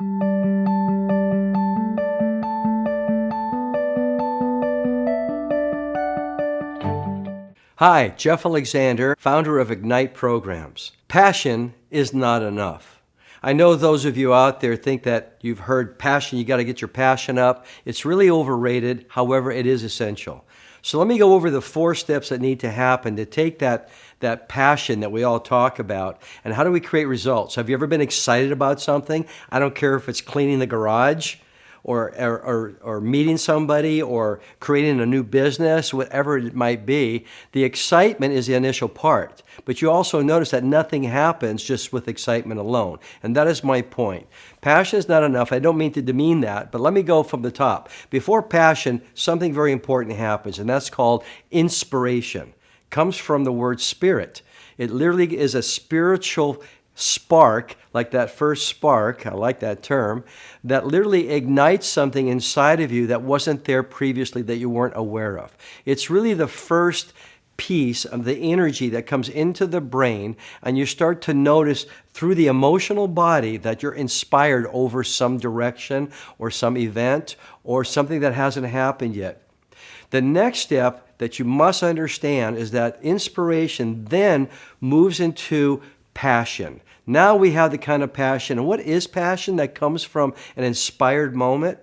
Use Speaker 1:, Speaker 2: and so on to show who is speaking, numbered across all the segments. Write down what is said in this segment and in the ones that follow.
Speaker 1: Hi, Jeff Alexander, founder of Ignite Programs. Passion is not enough. I know those of you out there think that you've heard passion, you got to get your passion up. It's really overrated. However, it is essential. So let me go over the 4 steps that need to happen to take that passion that we all talk about, and how do we create results? Have you ever been excited about something? I don't care if it's cleaning the garage, or meeting somebody, or creating a new business, whatever it might be. The excitement is the initial part. But you also notice that nothing happens just with excitement alone. And that is my point. Passion is not enough. I don't mean to demean that, but let me go from the top. Before passion, something very important happens, and that's called inspiration. It comes from the word spirit. It literally is a spiritual spark, like that first spark, I like that term, that literally ignites something inside of you that wasn't there previously, that you weren't aware of. It's really the first piece of the energy that comes into the brain, and you start to notice through the emotional body that you're inspired over some direction or some event or something that hasn't happened yet. The next step that you must understand is that inspiration then moves into passion. Now we have the kind of passion. And what is passion that comes from an inspired moment?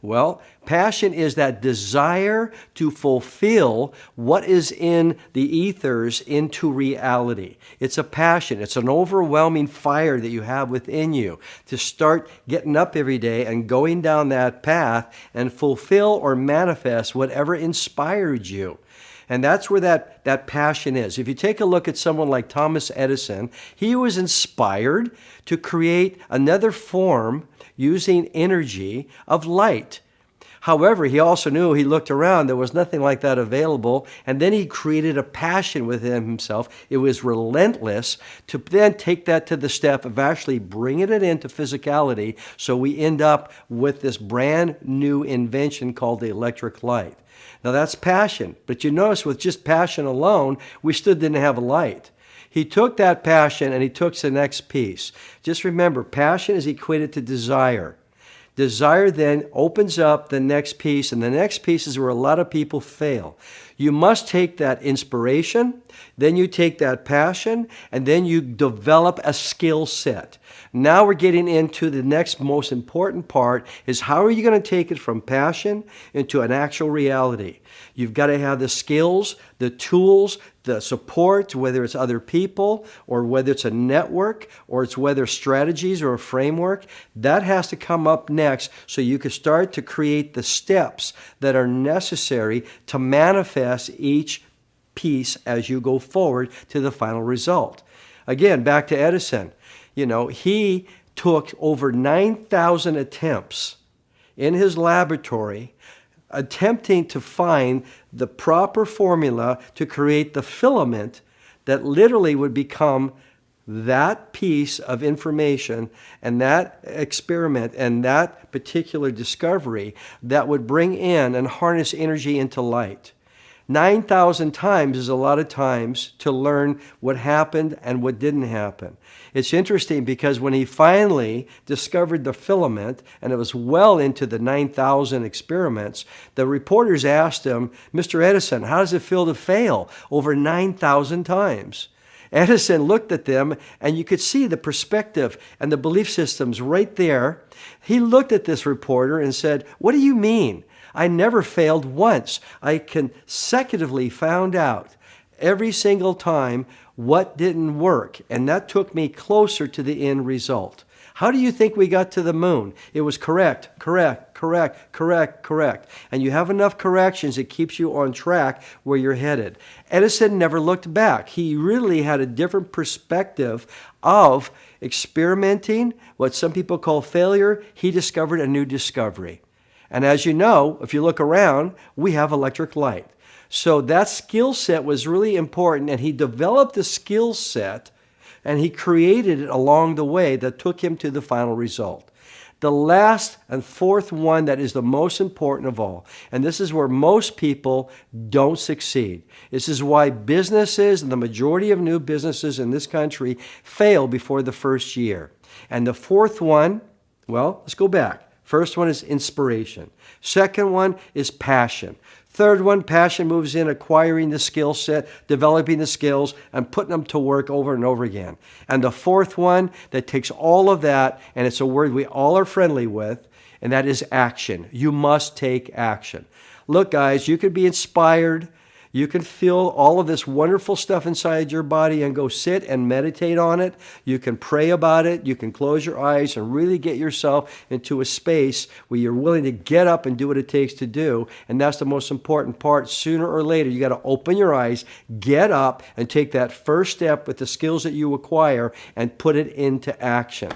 Speaker 1: Well, passion is that desire to fulfill what is in the ethers into reality. It's a passion. It's an overwhelming fire that you have within you to start getting up every day and going down that path and fulfill or manifest whatever inspired you. And that's where that passion is. If you take a look at someone like Thomas Edison, he was inspired to create another form using energy of light. However, he also knew, he looked around, there was nothing like that available, and then he created a passion within himself. It was relentless to then take that to the step of actually bringing it into physicality, so we end up with this brand new invention called the electric light. Now that's passion, but you notice with just passion alone, we still didn't have a light. He took that passion and he took the next piece. Just remember, passion is equated to desire. Desire then opens up the next piece, and the next piece is where a lot of people fail. You must take that inspiration, then you take that passion, and then you develop a skill set. Now we're getting into the next most important part, is how are you going to take it from passion into an actual reality? You've got to have the skills, the tools, the support, whether it's other people or whether it's a network or it's whether strategies or a framework. That has to come up next so you can start to create the steps that are necessary to manifest each piece as you go forward to the final result. Again, back to Edison. He took over 9,000 attempts in his laboratory attempting to find the proper formula to create the filament that literally would become that piece of information and that experiment and that particular discovery that would bring in and harness energy into light. 9,000 times is a lot of times to learn what happened and what didn't happen. It's interesting because when he finally discovered the filament, and it was well into the 9,000 experiments, the reporters asked him, "Mr. Edison, how does it feel to fail over 9,000 times?" Edison looked at them, and you could see the perspective and the belief systems right there. He looked at this reporter and said, "What do you mean? I never failed once. I consecutively found out every single time what didn't work, and that took me closer to the end result." How do you think we got to the moon? It was correct. And you have enough corrections, it keeps you on track where you're headed. Edison never looked back. He really had a different perspective of experimenting, what some people call failure. He discovered a new discovery. And as you know, if you look around, we have electric light. So that skill set was really important, and he developed a skill set, and he created it along the way that took him to the final result. The last and fourth one that is the most important of all, and this is where most people don't succeed. This is why businesses, and the majority of new businesses in this country, fail before the first year. And the fourth one Well, let's go back. First one is inspiration. Second one is passion. Third one, passion moves in acquiring the skill set, developing the skills, and putting them to work over and over again. And the fourth one that takes all of that, and it's a word we all are friendly with, and that is action. You must take action. Look, guys, you can be inspired. You can feel all of this wonderful stuff inside your body and go sit and meditate on it. You can pray about it. You can close your eyes and really get yourself into a space where you're willing to get up and do what it takes to do. And that's the most important part. Sooner or later, you got to open your eyes, get up, and take that first step with the skills that you acquire and put it into action.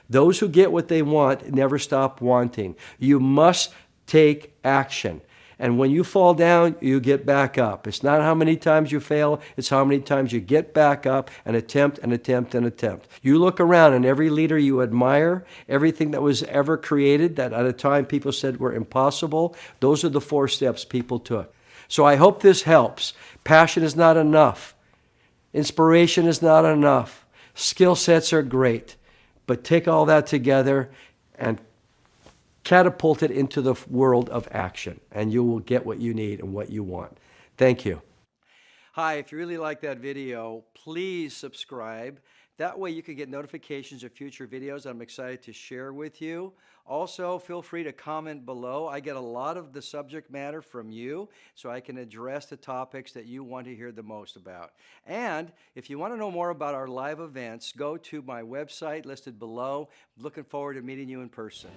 Speaker 1: Those who get what they want never stop wanting. You must take action. And when you fall down, you get back up. It's not how many times you fail, it's how many times you get back up and attempt and attempt and attempt. You look around and every leader you admire, everything that was ever created that at a time people said were impossible, those are the 4 steps people took. So I hope this helps. Passion is not enough. Inspiration is not enough. Skill sets are great. But take all that together and catapult it into the world of action, and you will get what you need and what you want. Thank you. Hi, if you really like that video, please subscribe. That way you can get notifications of future videos I'm excited to share with you. Also, feel free to comment below. I get a lot of the subject matter from you, so I can address the topics that you want to hear the most about. And if you want to know more about our live events, go to my website listed below. Looking forward to meeting you in person.